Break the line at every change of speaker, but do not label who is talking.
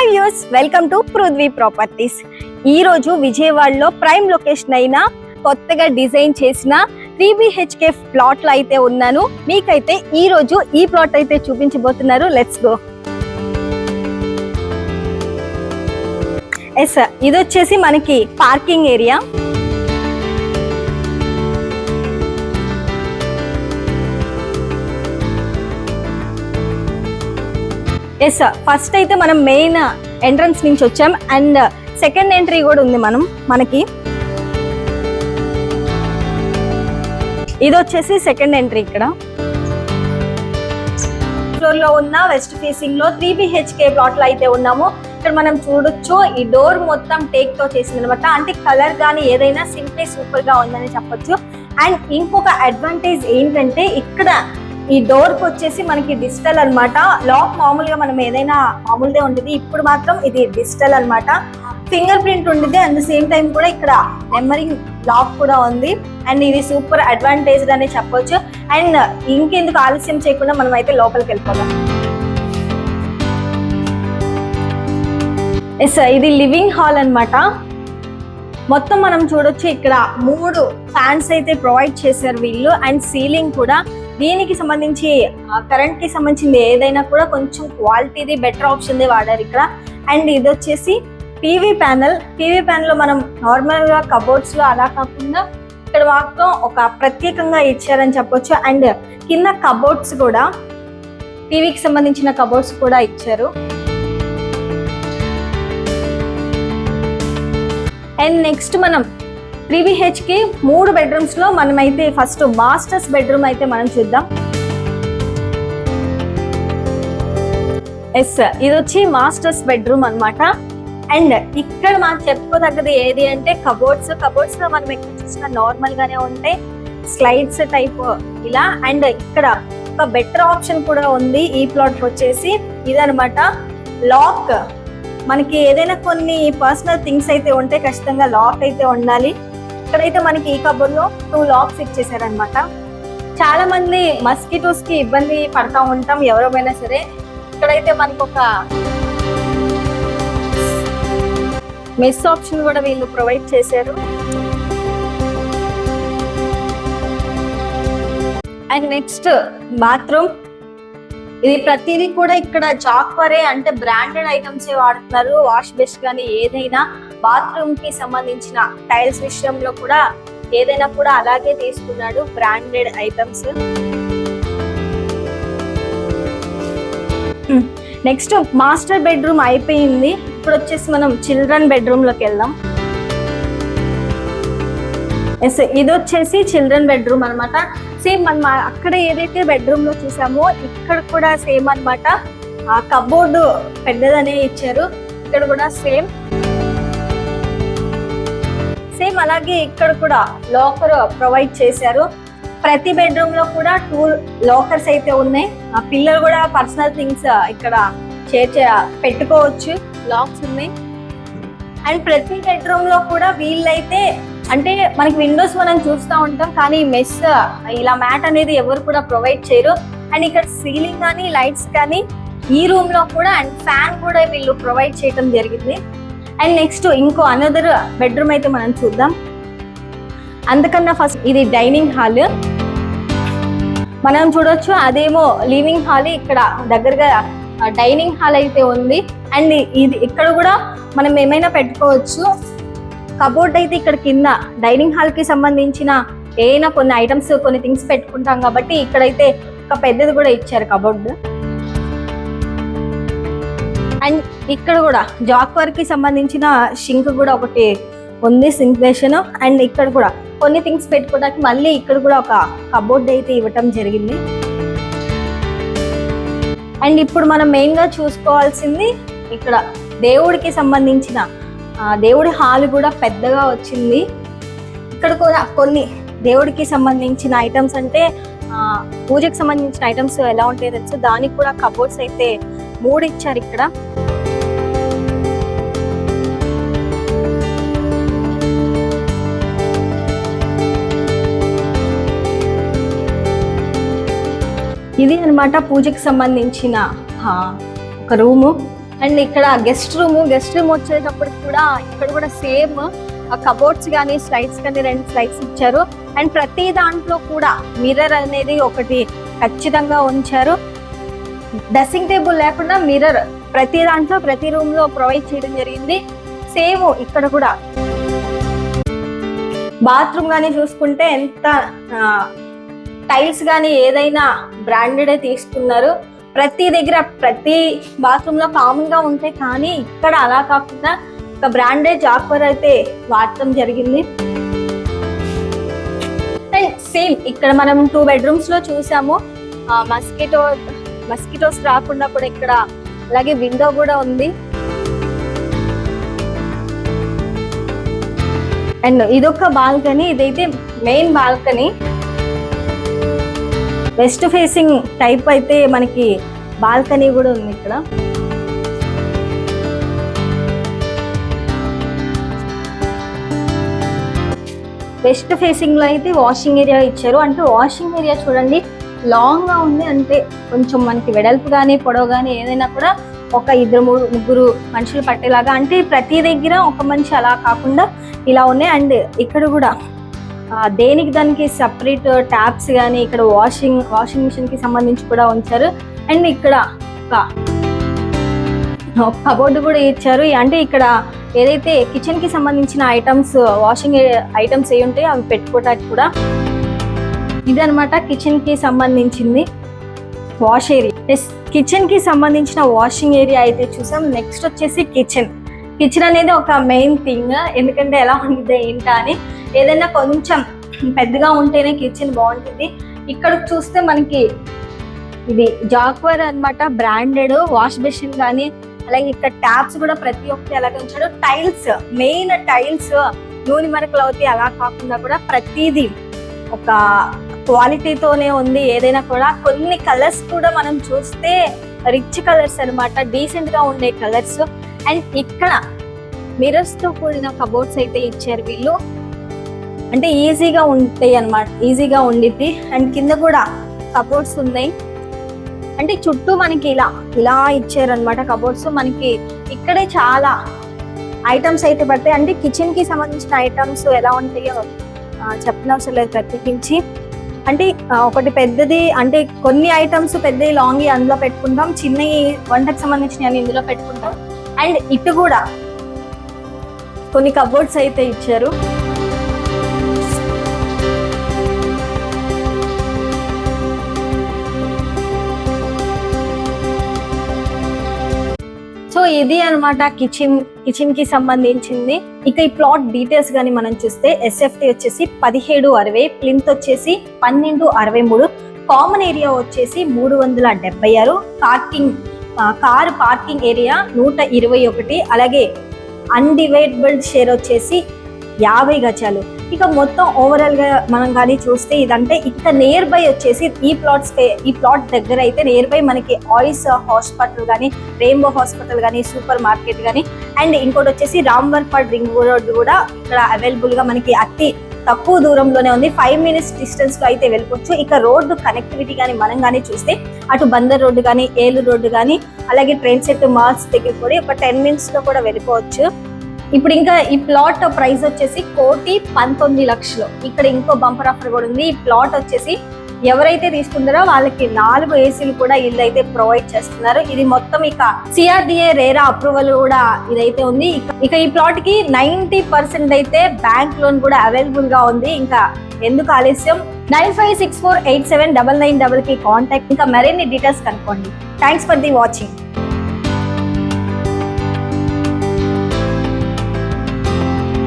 Hi views, welcome to Prithvi properties. ఈ రోజు విజయవాడలో ప్రైమ్ లొకేషన్ అయిన కొత్తగా డిజైన్ చేసిన 3BHK ప్లాట్ లో అయితే ఉన్నాను. మీకైతే ఈ రోజు ఈ ప్లాట్ అయితే చూపించబోతున్నారు. Let's go. ఎస్, ఇది వచ్చేసి మనకి పార్కింగ్ ఏరియా. ఎస్, ఫస్ట్ అయితే మనం మెయిన్ ఎంట్రన్స్ నుంచి వచ్చాం అండ్ సెకండ్ ఎంట్రీ కూడా ఉంది మనకి. ఇది వచ్చేసి సెకండ్ ఎంట్రీ. ఇక్కడ ఫ్లోర్ లో ఉన్న వెస్ట్ ఫేసింగ్ లో 3BHK ప్లాట్ లో అయితే ఉన్నాము. ఇక్కడ మనం చూడొచ్చు, ఈ డోర్ మొత్తం టేక్ తో చేసింది అనమాట. అంటే కలర్ గానీ ఏదైనా సింప్లీ సూపర్ గా ఉందని చెప్పొచ్చు. అండ్ ఇంకొక అడ్వాంటేజ్ ఏంటంటే ఇక్కడ ఈ డోర్ కి వచ్చేసి మనకి డిజిటల్ అన్నమాట. లాక్ మామూలుగా మనం ఏదైనా మామూలుదే ఉంటుంది, ఇప్పుడు మాత్రం ఇది డిజిటల్ అన్నమాట. ఫింగర్ ప్రింట్ ఉంటుంది, అట్ ద సేమ్ టైం కూడా ఇక్కడ నెంబరింగ్ లాక్ కూడా ఉంది. అండ్ ఇది సూపర్ అడ్వాంటేజ్ అని చెప్పొచ్చు. అండ్ ఇంకెందుకు ఆలస్యం చేయకుండా మనం అయితే లోపలికి వెళ్ళిపోదాం. ఎస్, ఇది లివింగ్ హాల్ అన్నమాట. మొత్తం మనం చూడొచ్చు, ఇక్కడ 3 ఫ్యాన్స్ అయితే ప్రొవైడ్ చేశారు వీళ్ళు. అండ్ సీలింగ్ కూడా దీనికి సంబంధించి కరెంట్ కి సంబంధించింది ఏదైనా కూడా కొంచెం క్వాలిటీది బెటర్ ఆప్షన్ వాడారు ఇక్కడ. అండ్ ఇది వచ్చేసి పీవీ ప్యానల్ లో మనం నార్మల్ గా కబోర్డ్స్ లో అలా కాకుండా ఇక్కడ మాత్రం ఒక ప్రత్యేకంగా ఇచ్చారని చెప్పొచ్చు. అండ్ కింద కబోర్డ్స్ కూడా టీవీకి సంబంధించిన కబోర్డ్స్ కూడా ఇచ్చారు. అండ్ నెక్స్ట్ మనం 3BHK 3 బెడ్రూమ్స్ లో మనమైతే ఫస్ట్ మాస్టర్స్ బెడ్రూమ్ అయితే మనం చూద్దాం. ఎస్, ఇది వచ్చి మాస్టర్స్ బెడ్రూమ్ అన్నమాట. అండ్ ఇక్కడ మనం చెప్పుకోదగ్గది ఏది అంటే కబోర్డ్స్ లో మనం ఇక్కడ చూసిన నార్మల్ గానే ఉంటాయి, స్లైడ్స్ టైప్ ఇలా. అండ్ ఇక్కడ ఒక బెటర్ ఆప్షన్ కూడా ఉంది ఈ ప్లాట్ వచ్చేసి. ఇదనమాట లాక్. మనకి ఏదైనా కొన్ని పర్సనల్ థింగ్స్ అయితే ఉంటే ఖచ్చితంగా లాక్ అయితే ఉండాలి. ఇక్కడైతే మనకి ఈ కబోర్డ్ లో 2 లాక్స్ ఇచ్చేసారనమాట. చాలా మంది మస్కిటోస్ కి ఇబ్బంది పడతా ఉంటాం ఎవరైనా సరే. ఇక్కడైతే మనకు ఒక మెస్ ఆప్షన్ కూడా వీళ్ళు ప్రొవైడ్ చేశారు. And next bathroom. ఇది ప్రతిదీ కూడా ఇక్కడ జాక్వరే అంటే బ్రాండెడ్ ఐటమ్స్ వాడుతున్నారు. వాష్ బేస్ కానీ ఏదైనా బాత్రూమ్ కి సంబంధించిన టైల్స్ విషయంలో కూడా ఏదైనా కూడా అలాగే తీసుకున్నాడు, branded items. Next master bedroom అయిపోయింది. ఇప్పుడు వచ్చేసి మనం చిల్డ్రన్ బెడ్రూమ్ లోకి వెళ్దాం. ఎస్, ఇది వచ్చేసి చిల్డ్రన్ బెడ్రూమ్ అనమాట. సేమ్ మనం అక్కడ ఏదైతే బెడ్రూమ్ లో చూసామో ఇక్కడ కూడా సేమ్ అనమాట. ఆ కబోర్డ్ పెద్దదనే ఇచ్చారు. ఇక్కడ కూడా సేమ్ అలాగే ఇక్కడ కూడా లాకర్ ప్రొవైడ్ చేశారు. ప్రతి బెడ్రూమ్ లో కూడా 2 లాకర్స్ అయితే ఉన్నాయి. ఆ పిల్లలు కూడా పర్సనల్ థింగ్స్ ఇక్కడ పెట్టుకోవచ్చు, లాక్స్ ఉన్నాయి. అండ్ ప్రతి బెడ్రూమ్ లో కూడా వీళ్ళైతే అంటే మనకి విండోస్ మనం చూస్తూ ఉంటాం, కానీ మెస్ ఇలా మ్యాట్ అనేది ఎవరు కూడా ప్రొవైడ్ చేయరు. అండ్ ఇక్కడ సీలింగ్ కానీ లైట్స్ కానీ ఈ రూమ్ లో కూడా అండ్ ఫ్యాన్ కూడా వీళ్ళు ప్రొవైడ్ చేయడం జరిగింది. అండ్ నెక్స్ట్ ఇంకో అనదర్ బెడ్రూమ్ అయితే మనం చూద్దాం. అందుకన్నా ఫస్ట్ ఇది డైనింగ్ హాల్ మనం చూడొచ్చు. అదేమో లివింగ్ హాల్. ఇక్కడ దగ్గరగా డైనింగ్ హాల్ అయితే ఉంది. అండ్ ఇది ఇక్కడ కూడా మనం ఏమైనా పెట్టుకోవచ్చు. కబోర్డ్ అయితే ఇక్కడ కింద డైనింగ్ హాల్ కి సంబంధించిన ఏమైనా కొన్ని ఐటమ్స్ కొన్ని థింగ్స్ పెట్టుకుంటాం కాబట్టి ఇక్కడైతే ఒక పెద్దది కూడా ఇచ్చారు కబోర్డ్. అండ్ ఇక్కడ కూడా జాక్వర్ కి సంబంధించిన షింక్ కూడా ఒకటి ఉంది, సింక్ బేషన్. అండ్ ఇక్కడ కూడా కొన్ని థింగ్స్ పెట్టుకోవడానికి మళ్ళీ ఇక్కడ కూడా ఒక కబోర్డ్ అయితే ఇవ్వటం జరిగింది. అండ్ ఇప్పుడు మనం మెయిన్ గా చూసుకోవాల్సింది ఇక్కడ దేవుడికి సంబంధించిన దేవుడి హాల్ కూడా పెద్దగా వచ్చింది. ఇక్కడ కూడా కొన్ని దేవుడికి సంబంధించిన ఐటమ్స్ అంటే పూజకి సంబంధించిన ఐటమ్స్ ఎలా ఉంటాయో తెలుసు, దానికి కూడా కబోర్డ్స్ అయితే 3 ఇచ్చారు ఇక్కడ. ఇది అన్నమాట పూజకి సంబంధించిన ఒక రూము. అండ్ ఇక్కడ గెస్ట్ రూమ్ వచ్చేటప్పుడు కూడా ఇక్కడ కూడా సేమ్ కబోర్డ్స్ కానీ స్లైడ్స్ కానీ 2 స్లైడ్స్ ఇచ్చారు. అండ్ ప్రతి దాంట్లో కూడా మిర్రర్ అనేది ఒకటి ఖచ్చితంగా ఉంచారు. డ్రెస్సింగ్ టేబుల్ లేకుండా మిర్రర్ ప్రతి దాంట్లో ప్రతి రూమ్ లో ప్రొవైడ్ చేయడం జరిగింది. సేమ్ ఇక్కడ కూడా బాత్రూమ్ కానీ చూసుకుంటే ఎంత టైల్స్ కానీ ఏదైనా బ్రాండెడే తీసుకున్నారు. ప్రతి దగ్గర ప్రతి బాత్రూమ్ లో కామన్ గా ఉంటాయి, కానీ ఇక్కడ అలా కాకుండా ఒక బ్రాండెడ్ జాక్వర్ అయితే వాడటం జరిగింది. అండ్ సేమ్ ఇక్కడ మనం 2 బెడ్రూమ్స్ లో చూసాము. మస్కిటోస్ రాకుండా కూడా ఇక్కడ అలాగే విండో కూడా ఉంది. అండ్ ఇదొక బాల్కనీ, ఇదైతే main balcony. West facing type అయితే మనకి బాల్కనీ కూడా ఉంది ఇక్కడ. వెస్ట్ ఫేసింగ్ లో అయితే వాషింగ్ ఏరియా ఇచ్చారు. అంటే వాషింగ్ ఏరియా చూడండి లాంగ్ గా ఉంది, అంటే కొంచెం మనకి వెడల్పు కానీ పొడవు కానీ ఏదైనా కూడా ఒక 2-3 మనుషులు పట్టేలాగా, అంటే ప్రతి దగ్గర ఒక మనిషి అలా కాకుండా ఇలా ఉన్నాయి. అండ్ ఇక్కడ కూడా దేనికి దానికి సపరేట్ ట్యాప్స్ కానీ ఇక్కడ వాషింగ్ మిషన్ కి సంబంధించి కూడా ఉంచారు. అండ్ ఇక్కడ ఒక కబోర్డ్ కూడా ఇచ్చారు. అంటే ఇక్కడ ఏదైతే కిచెన్ కి సంబంధించిన ఐటమ్స్ వాషింగ్ ఐటమ్స్ ఏ ఉంటాయో అవి పెట్టుకోవడానికి కూడా. ఇదనమాట కిచెన్ కి సంబంధించింది వాష్ ఏరియా. కిచెన్ కి సంబంధించిన వాషింగ్ ఏరియా అయితే చూసాం. నెక్స్ట్ వచ్చేసి కిచెన్ అనేది ఒక మెయిన్ థింగ్, ఎందుకంటే ఎలా ఉంటుంది ఏంటా అని. ఏదైనా కొంచెం పెద్దగా ఉంటేనే కిచెన్ బాగుంటుంది. ఇక్కడ చూస్తే మనకి ఇది జాక్వర్ అన్నమాట, బ్రాండెడ్ వాష్ బేసిన్ కానీ అలాగే ఇక్కడ ట్యాప్స్ కూడా ప్రతి ఒక్కటి అలాగే ఉంచాడు. టైల్స్ మెయిన్ టైల్స్ నూనె మరకలు అవుతాయి, అలా కాకుండా కూడా ప్రతిదీ ఒక క్వాలిటీతోనే ఉంది. ఏదైనా కూడా కొన్ని కలర్స్ కూడా మనం చూస్తే రిచ్ కలర్స్ అన్నమాట, డీసెంట్ గా ఉండే కలర్స్. అండ్ ఇక్కడ మిర్రర్స్ తో కూడిన కబోర్డ్స్ అయితే ఇచ్చారు వీళ్ళు, అంటే ఈజీగా ఉంటాయి అన్నమాట, ఈజీగా ఉండిద్ది. అండ్ కింద కూడా కబోర్డ్స్ ఉన్నాయి. అంటే చుట్టూ మనకి ఇలా ఇచ్చారు అనమాట కబోర్డ్స్. మనకి ఇక్కడే చాలా ఐటమ్స్ అయితే పడతాయి. అంటే కిచెన్ కి సంబంధించిన ఐటమ్స్ ఎలా ఉంటాయో చెప్పనవసరం లేదు ప్రత్యేకించి. అంటే ఒకటి పెద్దది, అంటే కొన్ని ఐటమ్స్ పెద్దవి లాంగ్ అందులో పెట్టుకుంటాం, చిన్నవి వంటకు సంబంధించిన ఇందులో పెట్టుకుంటాం. అండ్ ఇటు కూడా కొన్ని కబోర్డ్స్ అయితే ఇచ్చారు. సో ఇది అనమాట కిచెన్ కి సంబంధించింది. ఇక ఈ ప్లాట్ డీటెయిల్స్ గానీ మనం చూస్తే ఎస్ఎఫ్టీ వచ్చేసి 1760, ప్లింత్ వచ్చేసి 1263, కామన్ ఏరియా వచ్చేసి 376, కార్ పార్కింగ్ ఏరియా 121, అలాగే అన్డివైడబుల్ షేర్ వచ్చేసి 50 గజాలు. ఇక మొత్తం ఓవరాల్ గా మనం కానీ చూస్తే ఇదంటే ఇక్కడ నియర్ బై వచ్చేసి ఈ ప్లాట్ దగ్గర అయితే నియర్ బై మనకి ఆయిస్ హాస్పిటల్ కానీ, రెయిన్బో హాస్పిటల్ కానీ, సూపర్ మార్కెట్ కానీ, అండ్ ఇంకోటి వచ్చేసి రాంబర్పాడ్ రింగ్ రోడ్ కూడా ఇక్కడ అవైలబుల్ గా మనకి అతి తక్కువ దూరంలోనే ఉంది. 5 minutes డిస్టెన్స్ లో అయితే వెళ్ళిపోవచ్చు. ఇక రోడ్డు కనెక్టివిటీ కానీ మనం కానీ చూస్తే అటు బందర్ రోడ్డు కానీ, ఏలూరు రోడ్డు కానీ, అలాగే ట్రైన్ సెట్ మాల్స్ దగ్గర కూడా ఒక 10 minutes లో కూడా వెళ్ళిపోవచ్చు. ఇప్పుడు ఇంకా ఈ ప్లాట్ ప్రైస్ వచ్చేసి 1,19,00,000. ఇక్కడ ఇంకో బంపర్ ఆఫర్ కూడా ఉంది. ఈ ప్లాట్ వచ్చేసి ఎవరైతే తీసుకుంటారో వాళ్ళకి 4 ఏసీలు కూడా ఇల్లు అయితే ప్రొవైడ్ చేస్తున్నారు. ఇది మొత్తం ఇక సిఆర్డిఏ రేరా అప్రూవల్ కూడా ఇదైతే ఉంది. ఇక ఈ ప్లాట్ కి 90% అయితే బ్యాంక్ లోన్ కూడా అవైలబుల్ గా ఉంది. ఇంకా ఎందుకు ఆలస్యం, 9564879999 కి కాంటాక్ట్. ఇంకా మరిన్ని డీటెయిల్స్ కనుక్కోండి. Thanks for the watching.